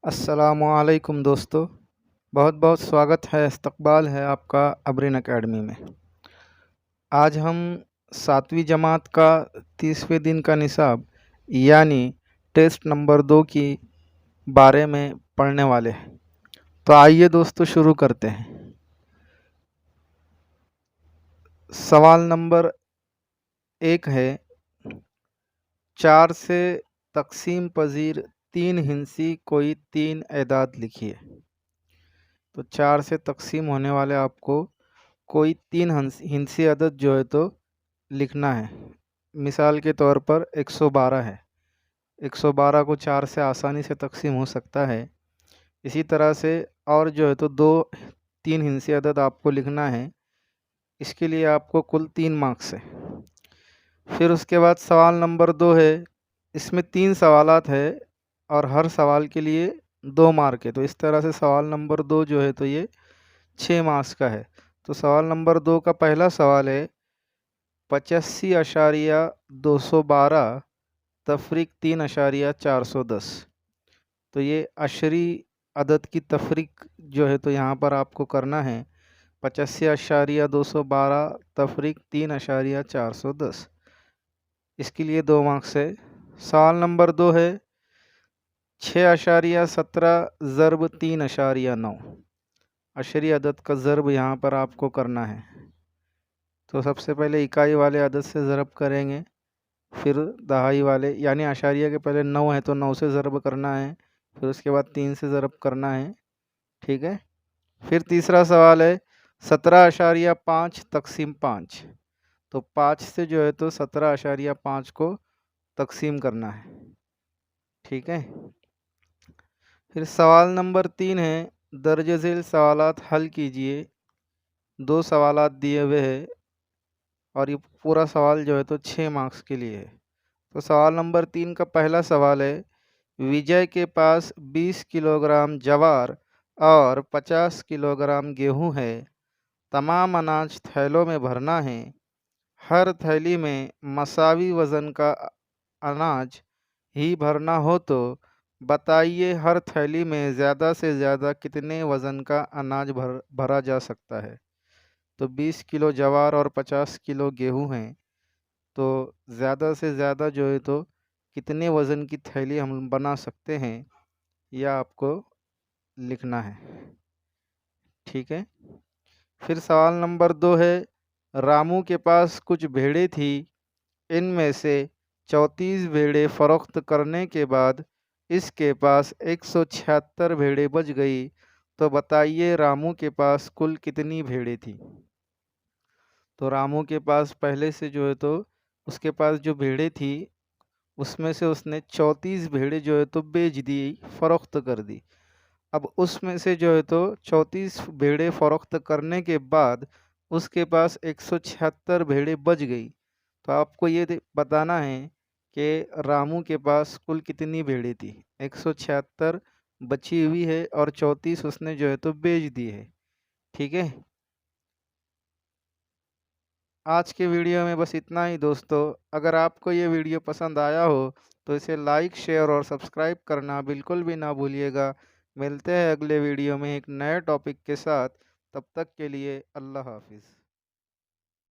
अस्सलामुअलैकुम दोस्तों, बहुत बहुत स्वागत है, इस्तकबाल है आपका अबरीन अकेडमी में। आज हम 7वीं जमात का 30वें दिन का निसाब यानी टेस्ट नंबर 2 की बारे में पढ़ने वाले हैं। तो आइए दोस्तों शुरू करते हैं। सवाल नंबर 1 है, 4 से तकसीम पजीर 3 हिंसी कोई 3 एदाद लिखिए। तो 4 से तकसीम होने वाले आपको कोई 3 हिंसी अदद जो है तो लिखना है। मिसाल के तौर पर 112 है। 112 को 4 से आसानी से तकसीम हो सकता है। इसी तरह से और जो है तो 3 हिंसी अदद आपको लिखना है। इसके लिए आपको कुल 3 मार्क्स है। फिर उसके बाद सवाल नंबर 2 है। इसमें 3 सवालात है और हर सवाल के लिए 2 मार्क है। तो इस तरह से सवाल नंबर 2 जो है तो ये 6 मार्क्स का है। तो सवाल नंबर 2 का पहला सवाल है, 85,212 तफरीक 3,410। तो ये अशरी अदद की तफरीक जो है तो यहाँ पर आपको करना है। 85,212 तफरीक 3,410। इसके लिए 2 मार्क्स है। सवाल नंबर 2 है, 6,17 ज़रब 3,9। अशरी अदद का ज़रब यहाँ पर आपको करना है। तो सबसे पहले इकाई वाले अदद से ज़रब करेंगे, फिर दहाई वाले यानी अशारिया के पहले 9 है तो 9 से ज़रब करना है, फिर उसके बाद 3 से ज़रब करना है। ठीक है। फिर तीसरा सवाल है, 17,5 तकसीम 5। तो 5 से जो है तो 17,5 को तकसीम करना है। ठीक है। फिर सवाल नंबर 3 है, दर्ज झेल सवालात हल कीजिए। 2 सवालात दिए हुए हैं और ये पूरा सवाल जो है तो 6 मार्क्स के लिए है। तो सवाल नंबर 3 का पहला सवाल है, विजय के पास 20 किलोग्राम जवार और 50 किलोग्राम गेहूं है। तमाम अनाज थैलों में भरना है। हर थैली में मसावी वज़न का अनाज ही भरना हो तो बताइए हर थैली में ज़्यादा से ज़्यादा कितने वज़न का अनाज भरा जा सकता है। तो 20 किलो जवार और 50 किलो गेहूं हैं। तो ज़्यादा से ज़्यादा जो है तो कितने वज़न की थैली हम बना सकते हैं, यह आपको लिखना है। ठीक है। फिर सवाल नंबर 2 है, रामू के पास कुछ भेड़ें थी। इनमें से 34 भेड़ें फ़रोख्त करने के बाद इसके पास 176 भेड़ें बच गई। तो बताइए रामू के पास कुल कितनी भेड़ें थी। तो रामू के पास पहले से जो है तो उसके पास जो भेड़ें थी उसमें से उसने 34 भेड़ें जो है तो बेच दी, फ़रोख्त कर दी। अब उसमें से जो है तो 34 भेड़ें फ़रोख्त करने के बाद उसके पास 176 भेड़ें बच गई। तो आपको ये बताना है कि रामू के पास कुल कितनी भेड़ें थी। 176 बची हुई है और 34 उसने जो है तो बेच दी है। ठीक है। आज के वीडियो में बस इतना ही दोस्तों। अगर आपको ये वीडियो पसंद आया हो तो इसे लाइक, शेयर और सब्सक्राइब करना बिल्कुल भी ना भूलिएगा। मिलते हैं अगले वीडियो में एक नए टॉपिक के साथ। तब तक के लिए अल्लाह हाफिज़।